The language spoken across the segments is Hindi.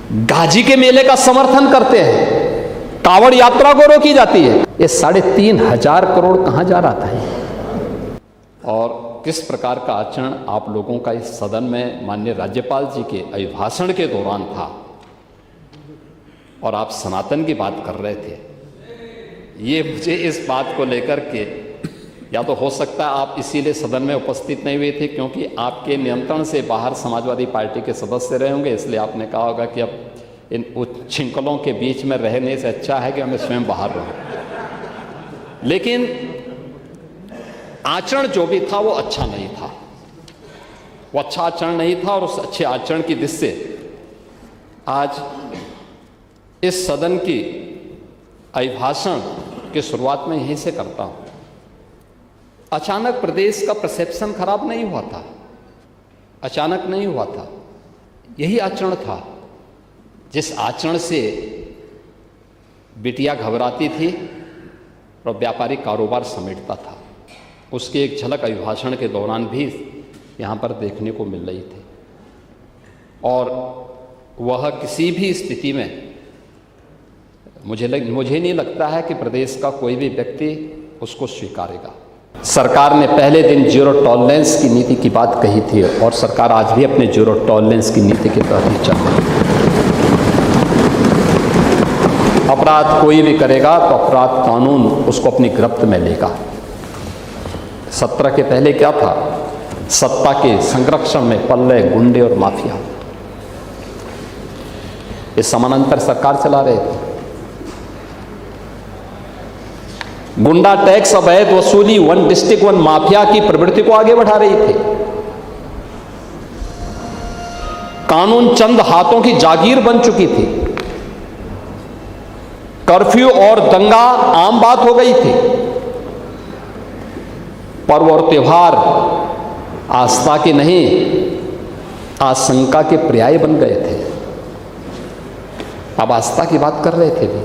गाजी के मेले का समर्थन करते हैं, कांवड़ यात्रा को रोकी जाती है। ये 3,500 करोड़ कहां जा रहा था? और किस प्रकार का आचरण आप लोगों का इस सदन में माननीय राज्यपाल जी के अभिभाषण के दौरान था, और आप सनातन की बात कर रहे थे। ये मुझे इस बात को लेकर के, या तो हो सकता है आप इसीलिए सदन में उपस्थित नहीं हुए थे क्योंकि आपके नियंत्रण से बाहर समाजवादी पार्टी के सदस्य रहे होंगे, इसलिए आपने कहा होगा कि अब इन उच्छृंखलों के बीच में रहने से अच्छा है कि मैं स्वयं बाहर रहूं। लेकिन आचरण जो भी था वो अच्छा नहीं था, वो अच्छा आचरण नहीं था। और उस अच्छे आचरण की दृष्टि से आज इस सदन की अभिभाषण की शुरुआत में यहीं से करता हूं। अचानक प्रदेश का परसेप्शन खराब नहीं हुआ था, अचानक नहीं हुआ था। यही आचरण था जिस आचरण से बिटिया घबराती थी और व्यापारिक कारोबार समेटता था। उसकी एक झलक अभिभाषण के दौरान भी यहाँ पर देखने को मिल रही थी, और वह किसी भी स्थिति में मुझे नहीं लगता है कि प्रदेश का कोई भी व्यक्ति उसको स्वीकारेगा। सरकार ने पहले दिन जीरो टॉलरेंस की नीति की बात कही थी, और सरकार आज भी अपने जीरो टॉलरेंस की नीति के तहत ही चल रही है। अपराध कोई भी करेगा तो अपराध कानून उसको अपनी गिरफ्त में लेगा। 17 के पहले क्या था? सत्ता के संरक्षण में पल्ले गुंडे और माफिया, ये समानांतर सरकार चला रहे थे। गुंडा टैक्स, अवैध वसूली, वन डिस्ट्रिक्ट वन माफिया की प्रवृत्ति को आगे बढ़ा रही थी। कानून चंद हाथों की जागीर बन चुकी थी। कर्फ्यू और दंगा आम बात हो गई थी। पर्व और त्योहार आस्था के नहीं, आशंका के पर्याय बन गए थे। अब आस्था की बात कर रहे थे भी,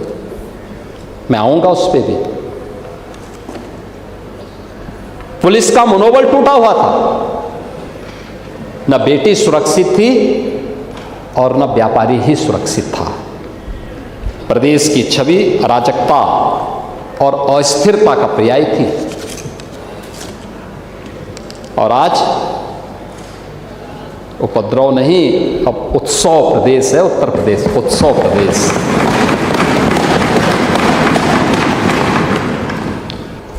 मैं आऊंगा उस पर भी। पुलिस का मनोबल टूटा हुआ था, न बेटी सुरक्षित थी और न व्यापारी ही सुरक्षित था। प्रदेश की छवि अराजकता और अस्थिरता का पर्याय थी। और आज उपद्रव नहीं, अब उत्सव प्रदेश है उत्तर प्रदेश, उत्सव प्रदेश।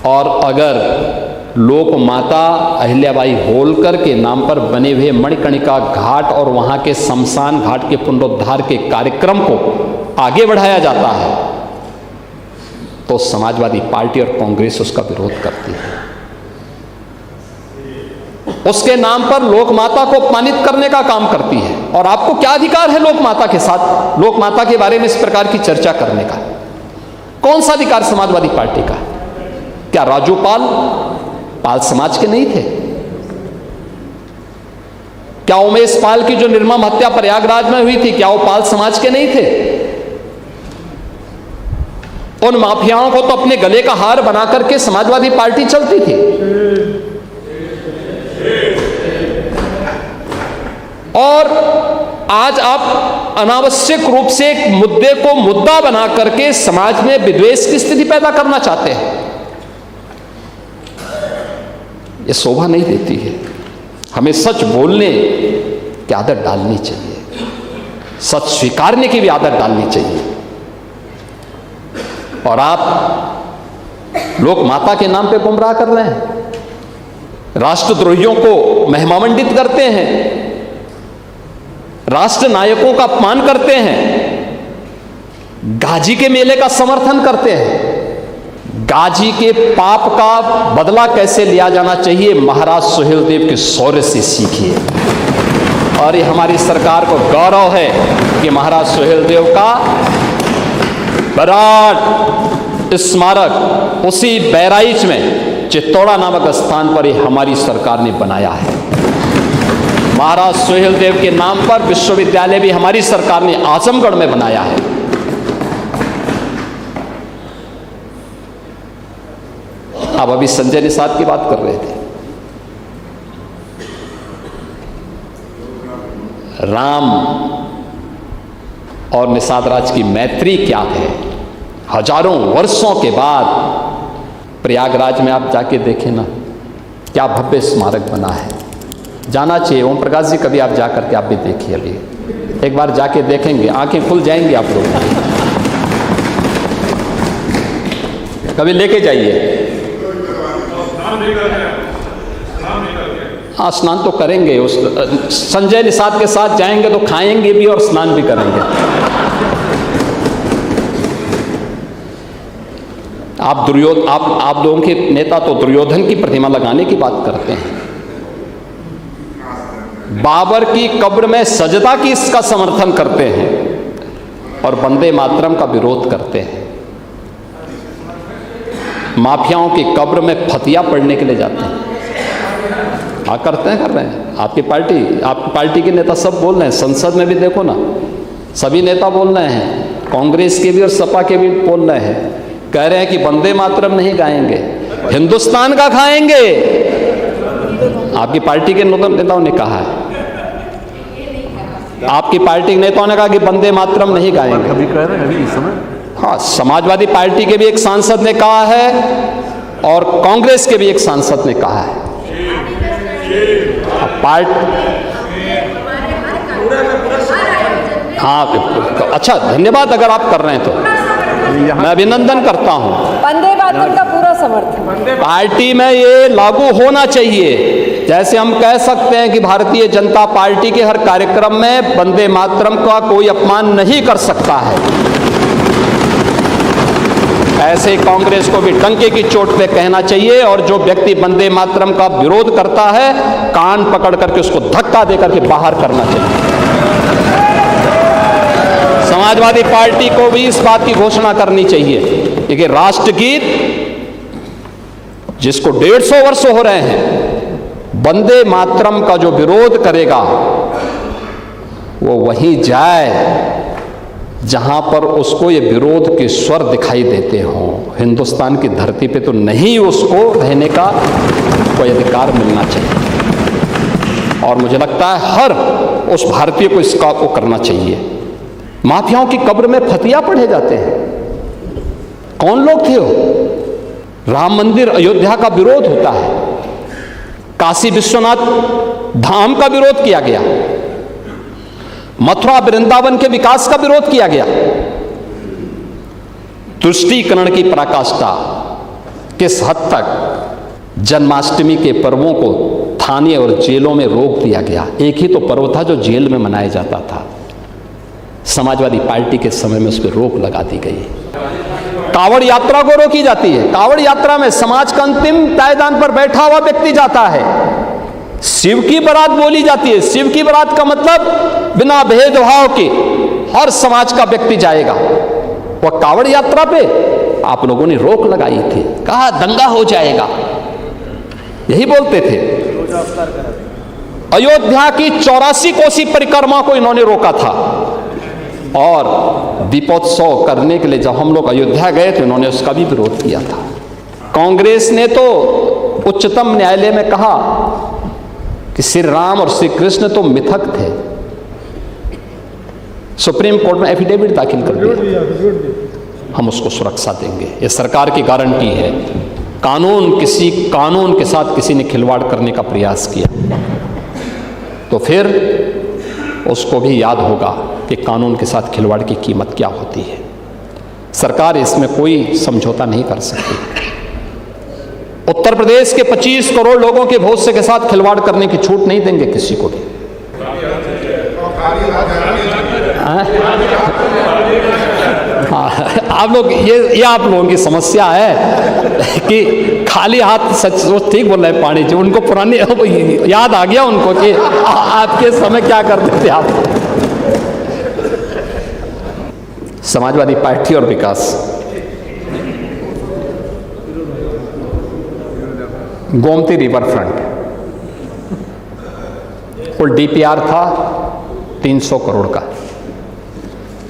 और अगर लोक माता अहिल्याबाई होलकर के नाम पर बने हुए मणिकर्णिका घाट और वहां के शमशान घाट के पुनरुद्धार के कार्यक्रम को आगे बढ़ाया जाता है तो समाजवादी पार्टी और कांग्रेस उसका विरोध करती है। उसके नाम पर लोक माता को अपमानित करने का काम करती है। और आपको क्या अधिकार है लोक माता के साथ, लोक माता के बारे में इस प्रकार की चर्चा करने का? कौन सा अधिकार समाजवादी पार्टी का? क्या राजू पाल समाज के नहीं थे? क्या उमेश पाल की जो निर्मम हत्या प्रयागराज में हुई थी, क्या वो पाल समाज के नहीं थे? उन माफियाओं को तो अपने गले का हार बना करके समाजवादी पार्टी चलती थी। और आज आप अनावश्यक रूप से एक मुद्दे को मुद्दा बना करके समाज में विद्वेष की स्थिति पैदा करना चाहते हैं। ये शोभा नहीं देती है। हमें सच बोलने की आदत डालनी चाहिए, सच स्वीकारने की भी आदत डालनी चाहिए। और आप लोक माता के नाम पे गुमराह कर रहे हैं, राष्ट्रद्रोहियों को महिमामंडित करते हैं, राष्ट्र नायकों का अपमान करते हैं, गाजी के मेले का समर्थन करते हैं। गाजी के पाप का बदला कैसे लिया जाना चाहिए, महाराज सुहेलदेव के शौर्य से सीखिए। और ये हमारी सरकार को गौरव है कि महाराज सुहेलदेव का विराट स्मारक उसी बहराइच में चित्तौड़ा नामक स्थान पर ही हमारी सरकार ने बनाया है। महाराज सुहेलदेव के नाम पर विश्वविद्यालय भी हमारी सरकार ने आजमगढ़ में बनाया है। अब अभी संजय निषाद की बात कर रहे थे। राम और निषाद राज की मैत्री क्या है। हजारों वर्षों के बाद प्रयागराज में आप जाके देखें ना, क्या भव्य स्मारक बना है। जाना चाहिए। ओम प्रकाश जी, कभी आप जा करके आप भी देखिए, अभी एक बार जाके देखेंगे, आंखें खुल जाएंगी आप लोग। कभी लेके जाइए। हाँ, स्नान तो करेंगे। उस संजय निषाद के साथ जाएंगे तो खाएंगे भी और स्नान भी करेंगे। आप लोगों के नेता तो दुर्योधन की प्रतिमा लगाने की बात करते हैं, बाबर की कब्र में सजदा की इसका समर्थन करते हैं और वंदे मातरम का विरोध करते हैं। माफियाओं की कब्र में फतिया पढ़ने के लिए जाते हैं। हाँ, करते हैं, कर रहे हैं। आपकी पार्टी के नेता सब बोल रहे हैं। संसद में भी देखो ना, सभी नेता बोल रहे हैं, कांग्रेस के भी और सपा के भी बोल रहे हैं, कह रहे हैं कि वंदे मातरम नहीं गाएंगे, हिंदुस्तान का खाएंगे। आपकी पार्टी के नेताओं ने कहा है, आपकी पार्टी के नेताओं ने कहा कि वंदे मातरम नहीं गाएंगे। अभी कह रहे हैं अभी इस समय। हाँ, समाजवादी पार्टी के भी एक सांसद ने कहा है और कांग्रेस के भी एक सांसद ने कहा है। हाँ, अच्छा, धन्यवाद अगर आप कर रहे हैं तो मैं अभिनंदन करता हूं। वंदे मातरम का पूरा समर्थन पार्टी में ये लागू होना चाहिए। जैसे हम कह सकते हैं कि भारतीय जनता पार्टी के हर कार्यक्रम में वंदे मातरम का कोई अपमान नहीं कर सकता है, ऐसे ही कांग्रेस को भी डंके की चोट पे कहना चाहिए और जो व्यक्ति वंदे मातरम का विरोध करता है, कान पकड़ करके उसको धक्का देकर के बाहर करना चाहिए। समाजवादी पार्टी को भी इस बात की घोषणा करनी चाहिए कि राष्ट्रगीत जिसको 150 वर्ष हो रहे हैं, वंदे मातरम का जो विरोध करेगा वो वहीं जाए जहां पर उसको ये विरोध के स्वर दिखाई देते हों। हिंदुस्तान की धरती पे तो नहीं उसको रहने का कोई अधिकार मिलना चाहिए और मुझे लगता है हर उस भारतीय को इसका वो करना चाहिए। माफियाओं की कब्र में फतिया पढ़े जाते हैं। कौन लोग थे वो? राम मंदिर अयोध्या का विरोध होता है, काशी विश्वनाथ धाम का विरोध किया गया, मथुरा वृंदावन के विकास का विरोध किया गया, तुष्टीकरण की पराकाष्ठा, किस हद तक जन्माष्टमी के पर्वों को थाने और जेलों में रोक दिया गया। एक ही तो पर्व था जो जेल में मनाया जाता था, समाजवादी पार्टी के समय में उस पर रोक लगा दी गई। कावड़ यात्रा को रोकी जाती है। कावड़ यात्रा में समाज का अंतिम पायदान पर बैठा हुआ व्यक्ति जाता है। शिव की बारात बोली जाती है। शिव की बारात का मतलब बिना भेदभाव के हर समाज का व्यक्ति जाएगा। वह कावड़ यात्रा पे आप लोगों ने रोक लगाई थी, कहा दंगा हो जाएगा, यही बोलते थे। अयोध्या की 84 कोसी परिक्रमा को इन्होंने रोका था और दीपोत्सव करने के लिए जब हम लोग अयोध्या गए तो इन्होंने उसका भी विरोध किया था। कांग्रेस ने तो उच्चतम न्यायालय में कहा कि श्री राम और श्री कृष्ण तो मिथक थे। सुप्रीम कोर्ट में एफिडेविट दाखिल कर दिया, हम उसको सुरक्षा देंगे, ये सरकार की गारंटी है। कानून के साथ किसी ने खिलवाड़ करने का प्रयास किया तो फिर उसको भी याद होगा कि कानून के साथ खिलवाड़ की कीमत क्या होती है। सरकार इसमें कोई समझौता नहीं कर सकती। उत्तर प्रदेश के 25 करोड़ लोगों के भविष्य के साथ खिलवाड़ करने की छूट नहीं देंगे किसी को भी। हाँ, आप लोग ये आप लोगों की समस्या है कि खाली हाथ, सच ठीक बोल रहे हैं पाणी जी, उनको पुरानी याद आ गया उनको कि आपके समय क्या करते थे आप। समाजवादी पार्टी और विकास, गोमती रिवर फ्रंट, कुल डीपीआर था 300 करोड़ का,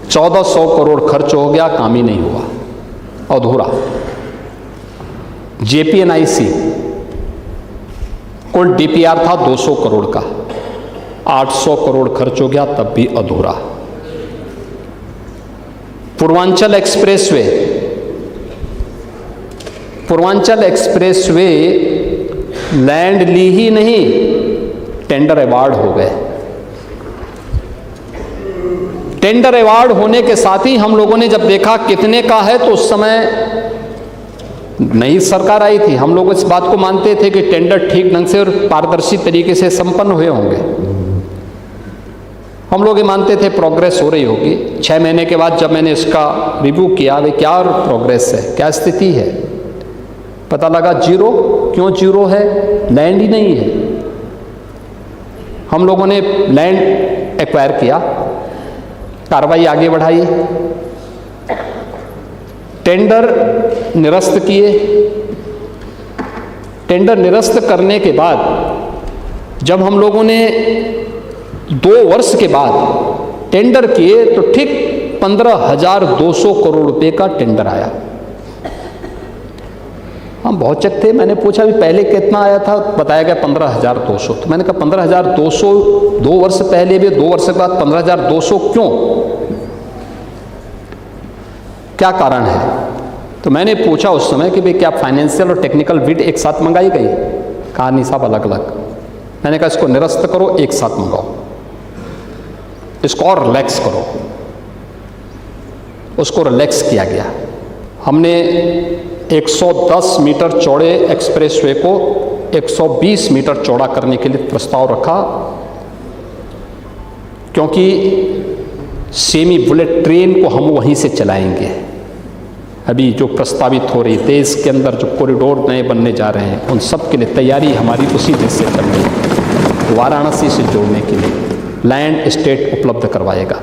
1400 करोड़ खर्च हो गया, काम ही नहीं हुआ, अधूरा। जेपीएनआईसी कुल डीपीआर था 200 करोड़ का, 800 करोड़ खर्च हो गया, तब भी अधूरा। पूर्वांचल एक्सप्रेसवे लैंड ली ही नहीं, टेंडर अवार्ड हो गए। टेंडर अवार्ड होने के साथ ही हम लोगों ने जब देखा कितने का है, तो उस समय नई सरकार आई थी, हम लोग इस बात को मानते थे कि टेंडर ठीक ढंग से और पारदर्शी तरीके से संपन्न हुए होंगे। हम लोग ये मानते थे प्रोग्रेस हो रही होगी। 6 महीने के बाद जब मैंने इसका रिव्यू किया, वे क्या प्रोग्रेस है, क्या स्थिति है, पता लगा जीरो। क्यों जीरो है? लैंड ही नहीं है। हम लोगों ने लैंड एक्वायर किया, कार्रवाई आगे बढ़ाई, टेंडर निरस्त किए। टेंडर निरस्त करने के बाद जब हम लोगों ने 2 वर्ष के बाद टेंडर किए, तो ठीक 15,200 करोड़ रुपए का टेंडर आया। हम बहुत चक थे, मैंने पूछा भी पहले कितना आया था, बताया गया 15,200। तो मैंने कहा 15,200 2 वर्ष पहले भी, 2 वर्ष के बाद 15,200 क्यों, क्या कारण है? तो मैंने पूछा उस समय कि भाई क्या फाइनेंशियल और टेक्निकल बिड एक साथ मंगाई गई? कहा नहीं साहब, अलग अलग। मैंने कहा इसको निरस्त करो, एक साथ मंगाओ, इसको और रिलैक्स करो। उसको रिलैक्स किया गया। हमने 110 मीटर चौड़े एक्सप्रेसवे को 120 मीटर चौड़ा करने के लिए प्रस्ताव रखा, क्योंकि सेमी बुलेट ट्रेन को हम वहीं से चलाएंगे। अभी जो प्रस्तावित हो रही, देश के अंदर जो कॉरिडोर नए बनने जा रहे हैं, उन सब के लिए तैयारी हमारी उसी देश से चल रही है। वाराणसी से जोड़ने के लिए लैंड स्टेट उपलब्ध करवाएगा,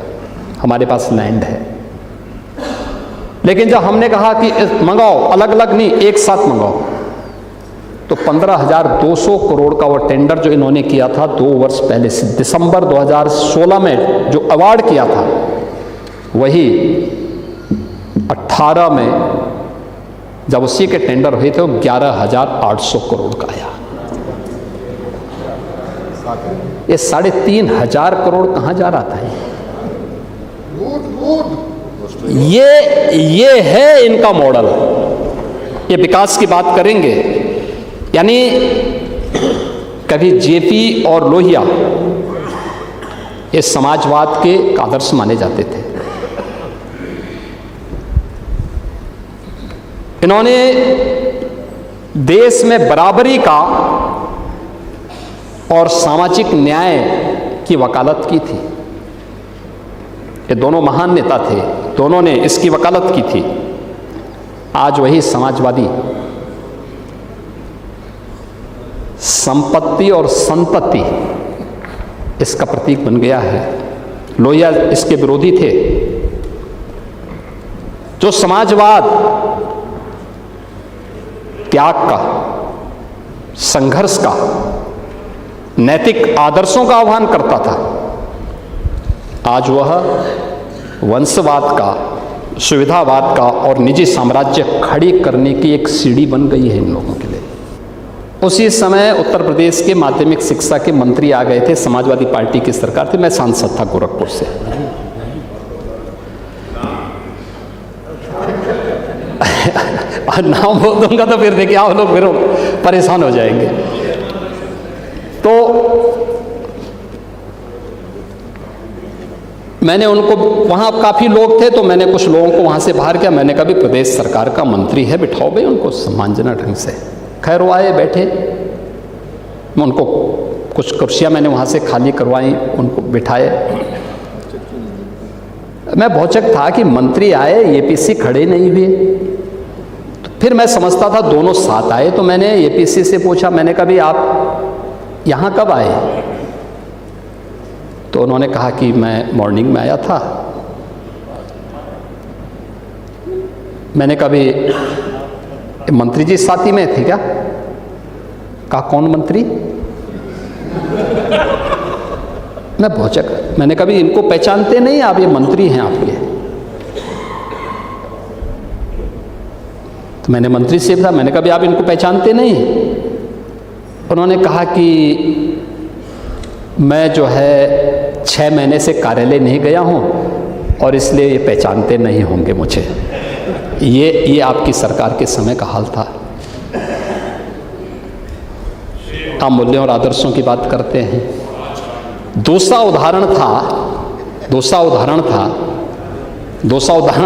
हमारे पास लैंड है। लेकिन जब हमने कहा कि मंगाओ, अलग अलग नहीं, एक साथ मंगाओ, तो 15,200 करोड़ का वो टेंडर जो इन्होंने किया था 2 वर्ष पहले से, दिसंबर 2016 में जो अवार्ड किया था, वही 18 में जब उसी के टेंडर हुए थे, वो 11,800 करोड़ का आया। ये 3,500 करोड़ कहाँ जा रहा था? ये है इनका मॉडल। ये विकास की बात करेंगे, यानी कभी जेपी और लोहिया ये समाजवाद के आदर्श माने जाते थे। इन्होंने देश में बराबरी का और सामाजिक न्याय की वकालत की थी। ये दोनों महान नेता थे, दोनों ने इसकी वकालत की थी। आज वही समाजवादी संपत्ति और संतति इसका प्रतीक बन गया है। लोहिया इसके विरोधी थे। जो समाजवाद त्याग का, संघर्ष का, नैतिक आदर्शों का आह्वान करता था, आज वह वंशवाद का, सुविधावाद का और निजी साम्राज्य खड़ी करने की एक सीढ़ी बन गई है इन लोगों के लिए। उसी समय उत्तर प्रदेश के माध्यमिक शिक्षा के मंत्री आ गए थे, समाजवादी पार्टी की सरकार थी, मैं सांसद था गोरखपुर से। नाम बोल दूंगा तो फिर देखिए आप लोग फिर परेशान हो जाएंगे। तो मैंने उनको, वहाँ काफ़ी लोग थे, तो मैंने कुछ लोगों को वहाँ से बाहर किया। मैंने कहा भी प्रदेश सरकार का मंत्री है, बिठाओ भाई उनको सम्मानजनक ढंग से। खैर वो आए, बैठे, उनको कुछ कुर्सियाँ मैंने वहाँ से खाली करवाई, उनको बिठाए। मैं भौचक था कि मंत्री आए, एपीसी खड़े नहीं हुए। तो फिर मैं समझता था दोनों साथ आए। तो मैंने एपीसी से पूछा, मैंने कहा भी आप यहाँ कब आए? तो उन्होंने कहा कि मैं मॉर्निंग में आया था। मैंने कहा भी मंत्री जी साथ ही में थे क्या? कहा कौन मंत्री? मैं भौचक, मैंने कहा भी इनको पहचानते नहीं आप, ये मंत्री हैं आपके। तो मैंने मंत्री से पूछा, मैंने कहा भी आप इनको पहचानते नहीं? उन्होंने कहा कि मैं जो है 6 महीने से कार्यालय नहीं गया हूँ और इसलिए ये पहचानते नहीं होंगे मुझे। ये आपकी सरकार के समय का हाल था। आप मूल्यों और आदर्शों की बात करते हैं। दूसरा उदाहरण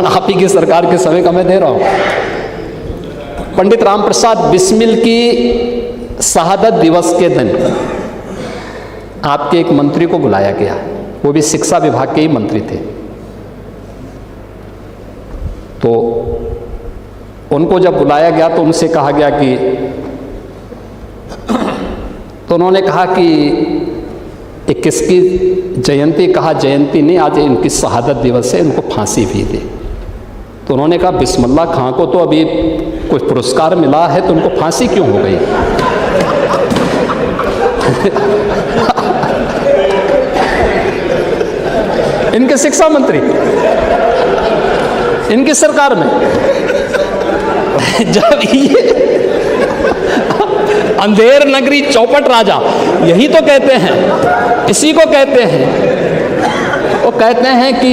आप ही की सरकार के समय का मैं दे रहा हूं। पंडित राम प्रसाद बिस्मिल की शहादत दिवस के दिन आपके एक मंत्री को बुलाया गया, वो भी शिक्षा विभाग के ही मंत्री थे। तो उनको जब बुलाया गया तो उनसे कहा गया कि, तो उन्होंने कहा कि ये किसकी जयंती, कहा जयंती नहीं, आज इनकी शहादत दिवस है, इनको फांसी भी दे। तो उन्होंने कहा बिस्मिल्लाह खां को तो अभी कोई पुरस्कार मिला है, तो उनको फांसी क्यों हो गई? इनके शिक्षा मंत्री इनकी सरकार में जब ये अंधेर नगरी चौपट राजा, यही तो कहते हैं, इसी को कहते हैं। वो कहते हैं कि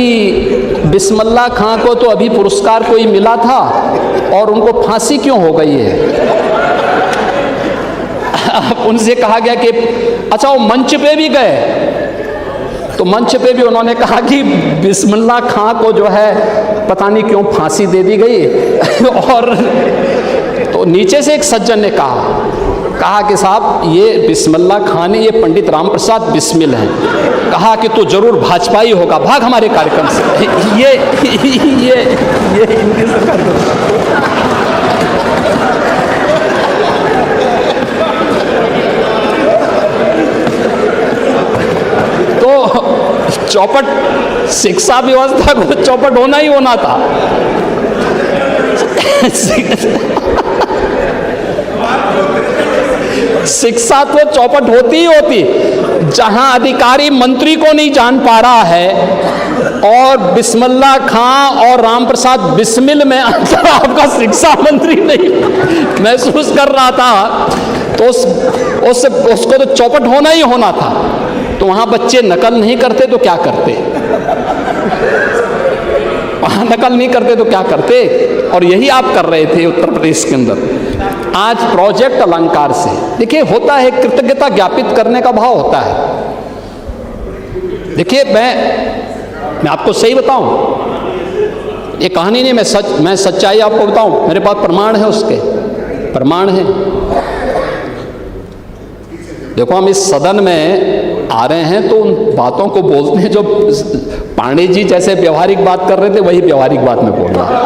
बिस्मिल्लाह खां को तो अभी पुरस्कार कोई मिला था और उनको फांसी क्यों हो गई है। उनसे कहा गया कि अच्छा वो मंच पे भी गए, तो मंच पे भी उन्होंने कहा कि बिस्मिल्लाह खां को जो है पता नहीं क्यों फांसी दे दी गई। और तो नीचे से एक सज्जन ने कहा कि साहब ये बिस्मिल्लाह खां ने, ये पंडित राम प्रसाद बिस्मिल हैं, कहा कि तू जरूर भाजपाई होगा, भाग हमारे कार्यक्रम से। ये इनकी सरकार। तो चौपट शिक्षा व्यवस्था को चौपट होना ही होना था। शिक्षा तो चौपट होती ही होती। जहां अधिकारी मंत्री को नहीं जान पा रहा है और बिस्मिल्लाह खां और राम प्रसाद बिस्मिल में आपका शिक्षा मंत्री नहीं महसूस कर रहा था, तो उसको तो चौपट होना ही होना था। तो वहां बच्चे नकल नहीं करते तो क्या करते? वहां नकल नहीं करते तो क्या करते? और यही आप कर रहे थे उत्तर प्रदेश के अंदर। आज प्रोजेक्ट अलंकार से देखिए होता है, कृतज्ञता ज्ञापित करने का भाव होता है। देखिए मैं आपको सही बताऊं, ये कहानी नहीं, मैं सच्चाई आपको बताऊं, मेरे पास प्रमाण है, उसके प्रमाण है। देखो हम इस सदन में आ रहे हैं तो उन बातों को बोलते हैं जो पांडे जी जैसे व्यवहारिक बात कर रहे थे, वही व्यवहारिक बात में बोल रहा हूं।